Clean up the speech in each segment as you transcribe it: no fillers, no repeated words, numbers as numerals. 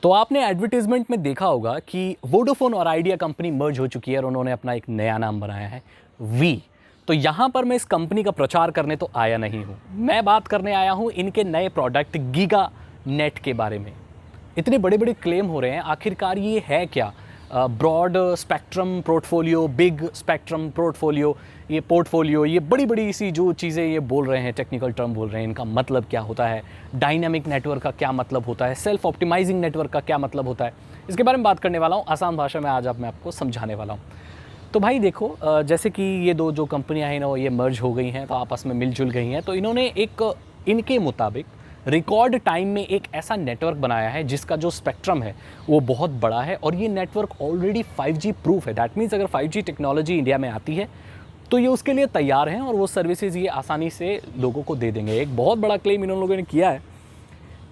तो आपने एडवर्टीजमेंट में देखा होगा कि वोडाफोन और आइडिया कंपनी मर्ज हो चुकी है और उन्होंने अपना एक नया नाम बनाया है वी। तो यहाँ पर मैं इस कंपनी का प्रचार करने तो आया नहीं हूँ, मैं बात करने आया हूँ इनके नए प्रोडक्ट गीगा नेट के बारे में। इतने बड़े बड़े क्लेम हो रहे हैं, आखिरकार ये है क्या? Broad spectrum portfolio, big spectrum portfolio, ये बड़ी बड़ी सी जो चीज़ें ये बोल रहे हैं, टेक्निकल टर्म बोल रहे हैं, इनका मतलब क्या होता है? डायनामिक नेटवर्क का क्या मतलब होता है? सेल्फ ऑप्टिमाइजिंग नेटवर्क का क्या मतलब होता है? इसके बारे में बात करने वाला हूँ आसान भाषा में, आज मैं आपको समझाने वाला हूँ। तो भाई देखो, जैसे कि ये दो जो कंपनियां हैं ना, ये मर्ज हो गई हैं, तो आपस में मिलजुल गई हैं, तो इन्होंने एक इनके मुताबिक रिकॉर्ड टाइम में एक ऐसा नेटवर्क बनाया है जिसका जो स्पेक्ट्रम है वो बहुत बड़ा है और ये नेटवर्क ऑलरेडी 5G प्रूफ है। दैट मीन्स अगर 5G टेक्नोलॉजी इंडिया में आती है तो ये उसके लिए तैयार हैं और वो सर्विसेज ये आसानी से लोगों को दे देंगे। एक बहुत बड़ा क्लेम इन लोगों ने किया है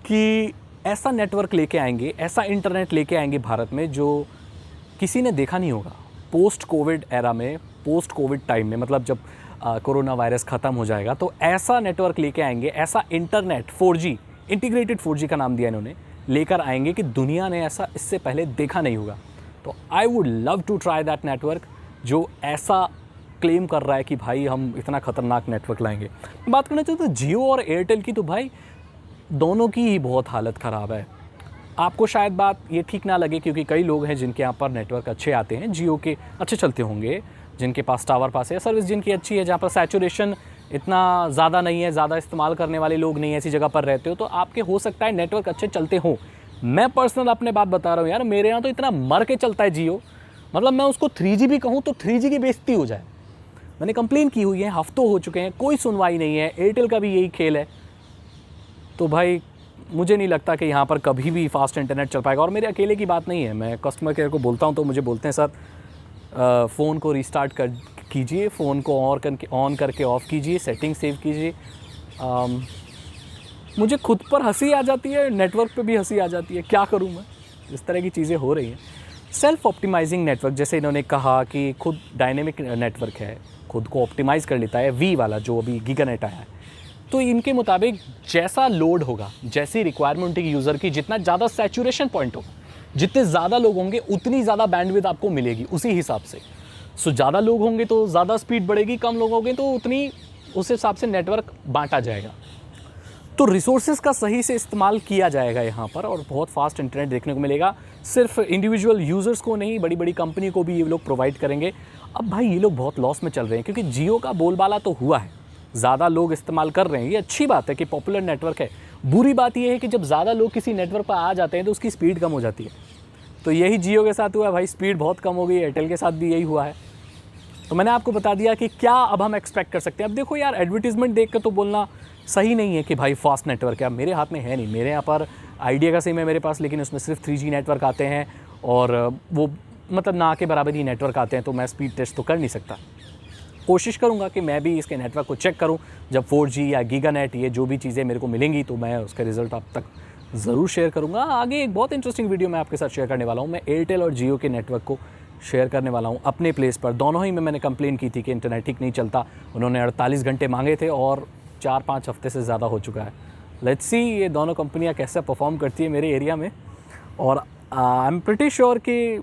कि ऐसा नेटवर्क लेके आएंगे, ऐसा इंटरनेट लेके आएंगे भारत में जो किसी ने देखा नहीं होगा। पोस्ट कोविड एरा में, पोस्ट कोविड टाइम में, मतलब जब कोरोना वायरस ख़त्म हो जाएगा तो ऐसा नेटवर्क लेके आएंगे, ऐसा इंटरनेट 4G, इंटीग्रेटेड 4G का नाम दिया इन्होंने, लेकर आएंगे कि दुनिया ने ऐसा इससे पहले देखा नहीं होगा। तो I would love to try that network जो ऐसा क्लेम कर रहा है कि भाई हम इतना ख़तरनाक नेटवर्क लाएंगे। बात करना चाहते हैं जियो और एयरटेल की, तो भाई दोनों की ही बहुत हालत ख़राब है। आपको शायद बात ये ठीक ना लगे क्योंकि कई लोग हैं जिनके यहाँ पर नेटवर्क अच्छे आते हैं, जियो के अच्छे चलते होंगे, जिनके पास टावर पास है, सर्विस जिनकी अच्छी है, जहाँ पर सैचुरेशन इतना ज़्यादा नहीं है, ज़्यादा इस्तेमाल करने वाले लोग नहीं, ऐसी जगह पर रहते हो तो आपके हो सकता है नेटवर्क अच्छे चलते हों। मैं पर्सनल अपने बात बता रहा हूँ यार, मेरे यहाँ तो इतना मर के चलता है जियो, मतलब मैं उसको 3G भी कहूँ तो 3G की बेइज्जती हो जाए। मैंने कंप्लेन की हुई है, हफ्तों हो चुके हैं, कोई सुनवाई नहीं है। एयरटेल का भी यही खेल है। तो भाई मुझे नहीं लगता कि यहाँ पर कभी भी फास्ट इंटरनेट चल पाएगा। और मेरे अकेले की बात नहीं है, मैं कस्टमर केयर को बोलता हूँ तो मुझे बोलते हैं सर फ़ोन को रीस्टार्ट कर कीजिए, फ़ोन को ऑन करके ऑफ़ कीजिए, सेटिंग सेव कीजिए। मुझे खुद पर हंसी आ जाती है, नेटवर्क पे भी हंसी आ जाती है, क्या करूँ मैं? इस तरह की चीज़ें हो रही हैं। सेल्फ ऑप्टिमाइजिंग नेटवर्क, जैसे इन्होंने कहा कि खुद डायनेमिक नेटवर्क है, खुद को ऑप्टिमाइज़ कर लेता है, वी वाला जो अभी गीगानेट आया है। तो इनके मुताबिक जैसा लोड होगा, जैसी रिक्वायरमेंट होगी यूज़र की, जितना ज़्यादा सैचुरेशन पॉइंट होगा, जितने ज़्यादा लोग होंगे उतनी ज़्यादा बैंडविड्थ आपको मिलेगी उसी हिसाब से। सो ज़्यादा लोग होंगे तो ज़्यादा स्पीड बढ़ेगी, कम लोग होंगे तो उतनी उस हिसाब से नेटवर्क बांटा जाएगा। तो रिसोर्सेज का सही से इस्तेमाल किया जाएगा यहाँ पर और बहुत फास्ट इंटरनेट देखने को मिलेगा। सिर्फ इंडिविजुअल यूज़र्स को नहीं, बड़ी बड़ी कंपनी को भी ये लोग प्रोवाइड करेंगे। अब भाई ये लोग बहुत लॉस में चल रहे हैं क्योंकि जियो का बोलबाला तो हुआ है, ज़्यादा लोग इस्तेमाल कर रहे हैं, ये अच्छी बात है कि पॉपुलर नेटवर्क है। बुरी बात ये है कि जब ज़्यादा लोग किसी नेटवर्क पर आ जाते हैं तो उसकी स्पीड कम हो जाती है। तो यही जियो के साथ हुआ है भाई, स्पीड बहुत कम हो गई। एयरटेल के साथ भी यही हुआ है। तो मैंने आपको बता दिया कि क्या अब हम एक्सपेक्ट कर सकते हैं। अब देखो यार, एडवर्टीजमेंट देख कर तो बोलना सही नहीं है कि भाई फास्ट नेटवर्क है। अब मेरे हाथ में है नहीं, मेरे यहाँ पर आइडिया का सिम है मेरे पास, लेकिन उसमें सिर्फ 3G नेटवर्क आते हैं और वो मतलब ना के बराबर ही नेटवर्क आते हैं, तो मैं स्पीड टेस्ट तो कर नहीं सकता। कोशिश करूँगा कि मैं भी इसके नेटवर्क को चेक करूँ, जब 4G या गीगानेट ये जो भी चीज़ें मेरे को मिलेंगी तो मैं उसका रिज़ल्ट आप तक ज़रूर शेयर करूँगा। आगे एक बहुत इंटरेस्टिंग वीडियो मैं आपके साथ शेयर करने वाला हूँ। मैं एयरटेल और जियो के नेटवर्क को शेयर करने वाला हूँ अपने प्लेस पर। दोनों ही में मैंने कंप्लेन की थी कि इंटरनेट ठीक नहीं चलता, उन्होंने 48 घंटे मांगे थे और 4-5 हफ्ते से ज़्यादा हो चुका है। लेट्स सी ये दोनों कंपनियाँ कैसे परफॉर्म करती है मेरे एरिया में। और आई एम प्रिटी श्योर कि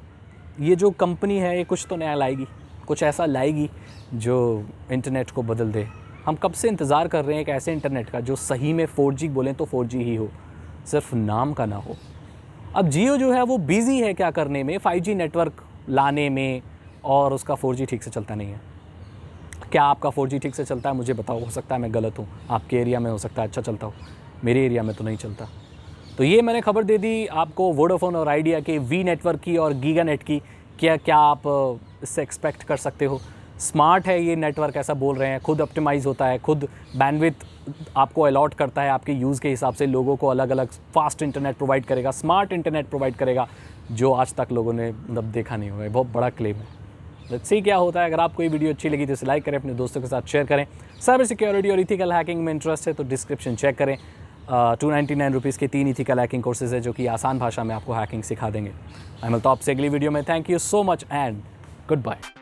ये जो कंपनी है ये कुछ तो नया लाएगी, कुछ ऐसा लाएगी जो इंटरनेट को बदल दे। हम कब से इंतज़ार कर रहे हैं एक ऐसे इंटरनेट का जो सही में 4G बोलें तो 4G ही हो, सिर्फ नाम का ना हो। अब जियो जो है वो बिज़ी है क्या करने में, 5G नेटवर्क लाने में, और उसका 4G ठीक से चलता नहीं है। क्या आपका 4G ठीक से चलता है? मुझे बताओ, हो सकता है मैं गलत हूँ, आपके एरिया में हो सकता है अच्छा चलता हो, मेरे एरिया में तो नहीं चलता। तो ये मैंने खबर दे दी आपको वोडाफोन और आइडिया के वी नेटवर्क की और गीगानेट की। क्या आप इससे एक्सपेक्ट कर सकते हो? स्मार्ट है ये नेटवर्क, ऐसा बोल रहे हैं, खुद ऑप्टिमाइज़ होता है, खुद बैंडविड्थ आपको अलॉट करता है, आपके यूज़ के हिसाब से लोगों को अलग अलग फास्ट इंटरनेट प्रोवाइड करेगा, स्मार्ट इंटरनेट प्रोवाइड करेगा, जो आज तक लोगों ने मतलब देखा नहीं हुआ है। बहुत बड़ा क्लेम है। लेट्स सी क्या होता है। अगर आपको ये वीडियो अच्छी लगी तो इसे लाइक करें, अपने दोस्तों के साथ शेयर करें। साइबर सिक्योरिटी और इथिकल हैकिंग में इंटरेस्ट है तो डिस्क्रिप्शन चेक करें। 299 रुपीज़ के 3 इथिकल हैकिंग कोर्सेज है जो कि आसान भाषा में आपको हैकिंग सिखा देंगे। मैं मिलता हूं आपसे अगली वीडियो में। Thank you so much and good bye.